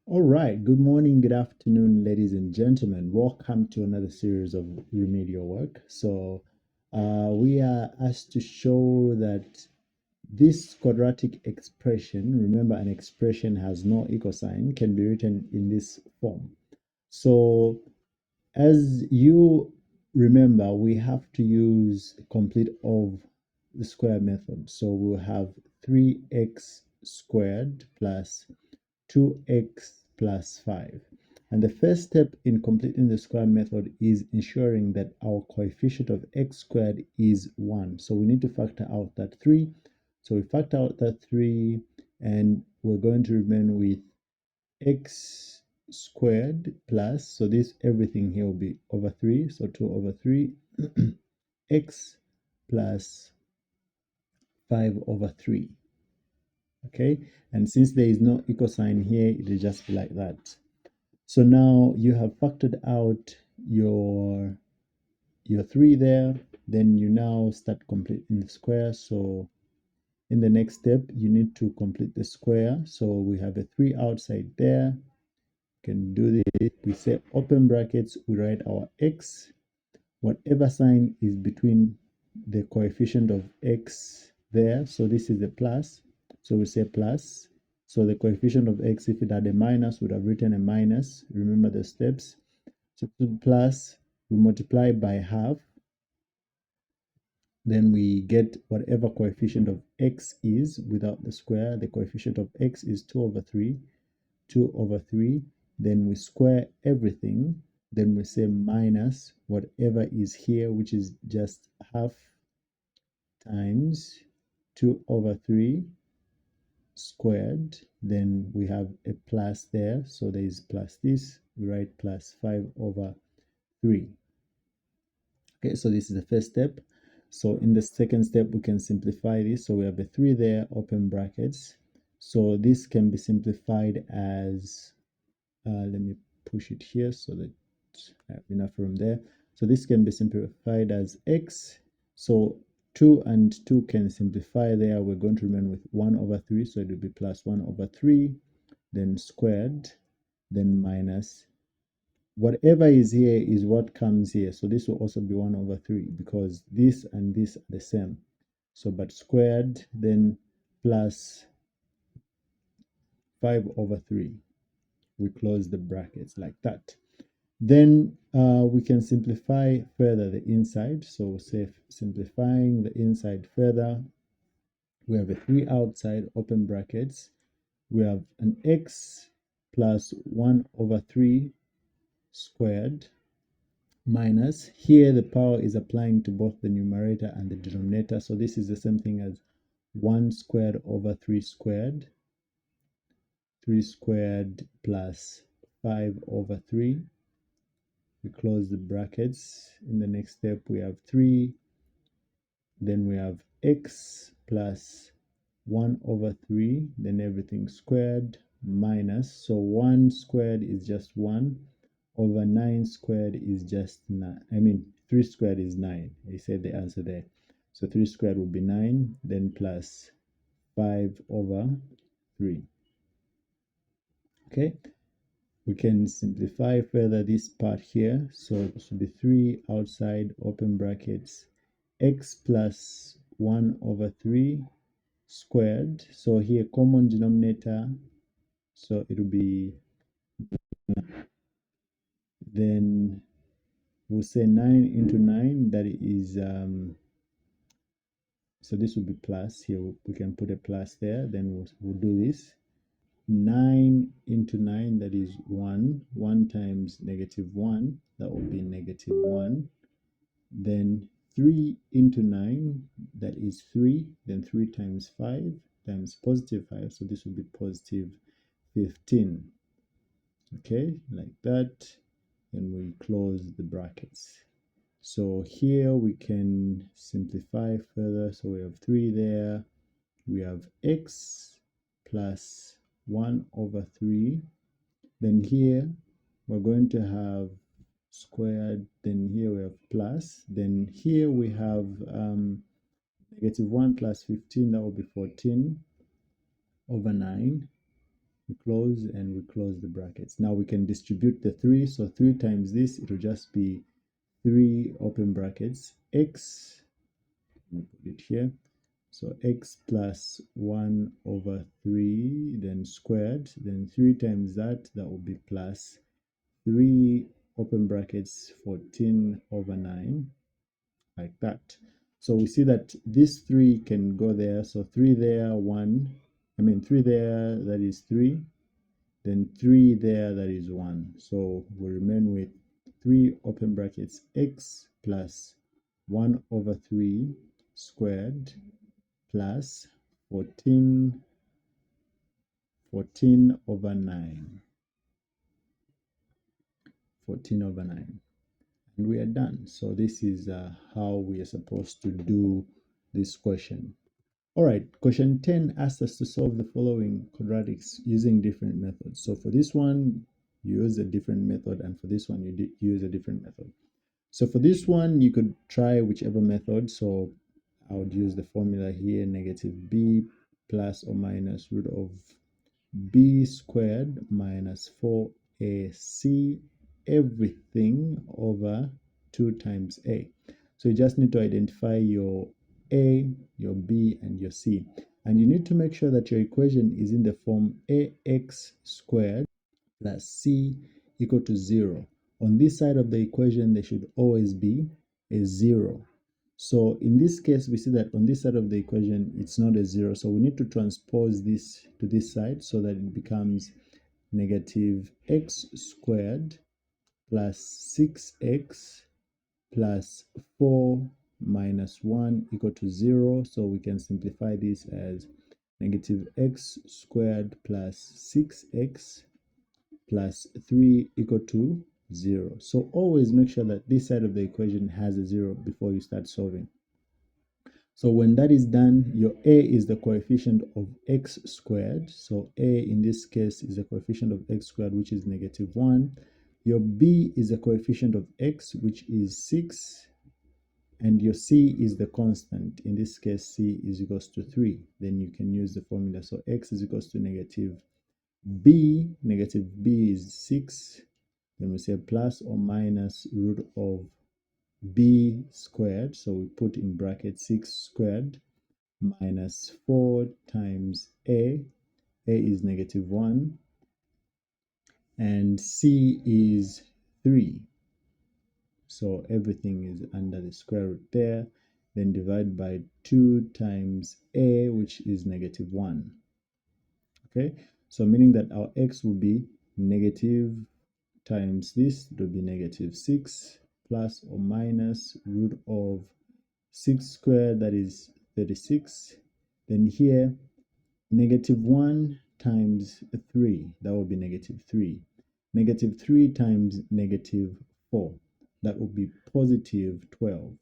All right, good morning, good afternoon, ladies and gentlemen. Welcome to another series of remedial work. We are asked to show that this quadratic expression, remember an expression has no equal sign, can be written in this form. So, as you remember, we have to use complete of the square method. So, we'll have 3x squared plus 2x plus 5. And the first step in completing the square method is ensuring that our coefficient of x squared is 1. So we need to factor out that 3. So we factor out that 3 and we're going to remain with x squared plus, so this everything here will be over 3, so 2 over 3 x plus 5 over 3. Okay, and since there is no equal sign here, it will just be like that. So now you have factored out your 3 there, then you now start completing the square. So in the next step, you need to complete the square. So we have a 3 outside there. You can do this. We say open brackets, we write our x. Whatever sign is between the coefficient of x there, so this is a plus, so we say plus. So the coefficient of x, if it had a minus, would have written a minus. Remember the steps. So plus, we multiply by half, then we get whatever coefficient of x is without the square. The coefficient of x is 2 over 3, 2 over 3. Then we square everything. Then we say minus whatever is here, which is just half times 2 over 3 squared. Then we have a plus there. So there is plus this. We write plus 5 over 3. Okay, so this is the first step. So in the second step, we can simplify this. So we have a 3 there, open brackets. So this can be simplified as, let me push it here so that I have enough room there. So this can be simplified as x. So 2 and 2 can simplify there. We're going to remain with 1 over 3. So it will be plus 1 over 3, then squared, then minus whatever is here is what comes here. So this will also be 1 over 3 because this and this are the same. So but squared, then plus 5 over 3. We close the brackets like that. Then we can simplify further the inside. So say simplifying the inside further, we have a 3 outside, open brackets. We have an x plus 1 over 3 squared minus, here the power is applying to both the numerator and the denominator. So this is the same thing as 1 squared over 3 squared. 3 squared plus 5 over 3. We close the brackets. In the next step, we have 3. Then we have x plus 1 over 3. Then everything squared minus. So 1 squared is just 1 over 9 squared is just 9. 3 squared is 9. I said the answer there. So 3 squared will be 9, then plus 5 over 3. Okay, we can simplify further this part here. So it should be 3 outside, open brackets, x plus 1 over 3 squared. So here common denominator, so it will be, then we'll say 9 into 9, that is, so this will be plus. Here we can put a plus there, then we'll do this. 9 into 9, that is 1. 1 times negative 1, that will be negative 1. Then 3 into 9, that is 3. Then 3 times 5 times positive 5, so this will be positive 15. Okay, like that. Then we close the brackets. So here we can simplify further. So we have 3 there. We have x plus 1 over 3. Then here we're going to have squared. Then here we have plus. Then here we have negative 1 plus 15. That will be 14 over 9. We close and we close the brackets. Now we can distribute the 3. So 3 times this, it will just be 3 open brackets x. Let me put it here. So x plus 1 over 3, then squared, then 3 times that, that will be plus 3 open brackets 14 over 9, like that. So we see that this 3 can go there. So 3 there, 3 there, that is 3. Then 3 there, that is 1. So we remain with 3 open brackets x plus 1 over 3 squared plus 14 over 9. 14 over 9. And we are done. So this is how we are supposed to do this question. All right, question 10 asks us to solve the following quadratics using different methods. So for this one, you use a different method, and for this one, you use a different method. So for this one, you could try whichever method. So I would use the formula here, negative b plus or minus root of b squared minus 4ac everything over 2 times a. So you just need to identify your a, your b, and your c. And you need to make sure that your equation is in the form ax squared plus c equal to 0. On this side of the equation, there should always be a 0. So in this case, we see that on this side of the equation, it's not a 0. So we need to transpose this to this side so that it becomes negative x squared plus 6x plus 4 minus 1 equal to 0. So we can simplify this as negative x squared plus 6x plus 3 equal to 0. So always make sure that this side of the equation has a 0 before you start solving. So when that is done, your a is the coefficient of x squared. So a in this case is the coefficient of x squared, which is negative 1. Your b is the coefficient of x, which is 6. And your c is the constant. In this case, c is equals to 3. Then you can use the formula. So x is equals to negative b is 6. Then we say plus or minus root of b squared. So we put in bracket 6 squared minus 4 times a is negative 1, and c is 3. So everything is under the square root there. Then divide by 2 times a, which is negative 1. Okay, so meaning that our x will be negative times this, it will be negative 6 plus or minus root of 6 squared, that is 36. Then here, negative 1 times 3, that will be negative 3. Negative 3 times negative 4, that will be positive 12.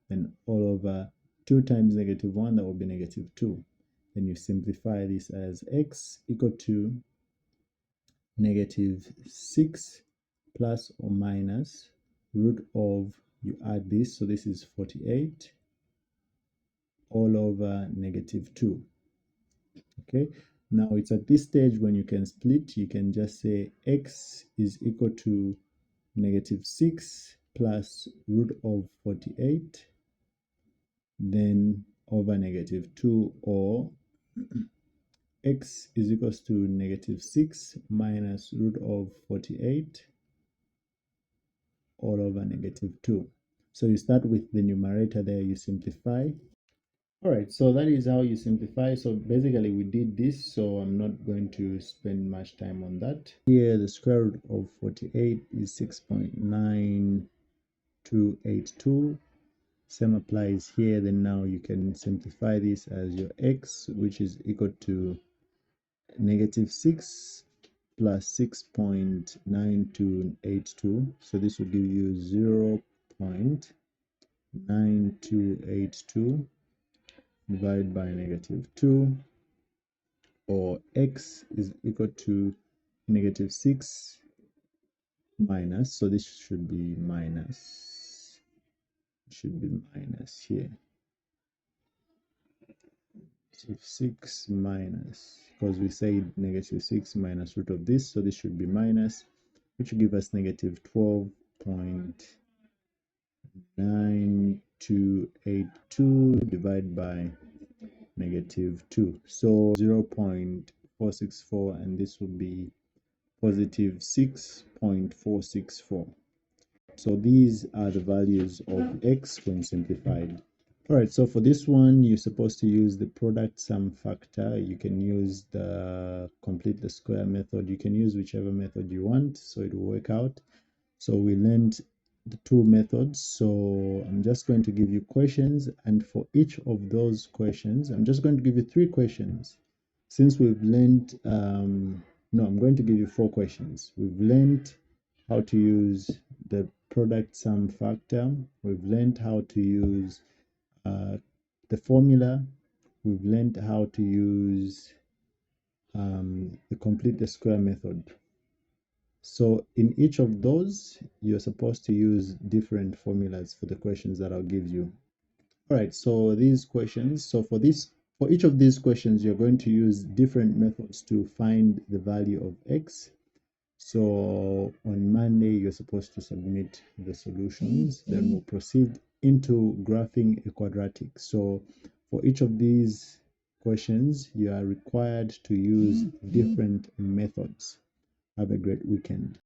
Then all over 2 times negative 1, that will be negative 2. Then you simplify this as x equal to negative 6 plus or minus root of, you add this, so this is 48 all over negative 2. Okay, now it's at this stage when you can split, you can just say x is equal to negative 6 plus root of 48 then over negative 2, or x is equals to negative 6 minus root of 48 all over negative 2. So you start with the numerator there, you simplify. All right, so that is how you simplify. So basically we did this, so I'm not going to spend much time on that. Here the square root of 48 is 6.9282. Same applies here. Then now you can simplify this as your x, which is equal to negative 6 plus 6.9282. So this will give you 0.9282 divided by negative 2, or x is equal to negative 6 minus, so this should be minus here. 6 minus, because we said negative 6 minus root of this, so this should be minus, which will give us negative 12.9282 divided by negative 2. So 0.464, and this will be positive 6.464. So these are the values of x when simplified. All right, so for this one, you're supposed to use the product sum factor. You can use the complete the square method. You can use whichever method you want, so it will work out. So we learned the two methods. So I'm just going to give you questions, and for each of those questions, I'm just going to give you 3 questions. Since we've learned, no, I'm going to give you 4 questions. We've learned how to use the product sum factor. We've learned how to use the formula. We've learned how to use the complete the square method. So in each of those, you're supposed to use different formulas for the questions that I'll give you. All right, so these questions, so for each of these questions, you're going to use different methods to find the value of x. So on Monday, you're supposed to submit the solutions. Then we'll proceed into graphing a quadratic. So for each of these questions, you are required to use different methods. Have a great weekend.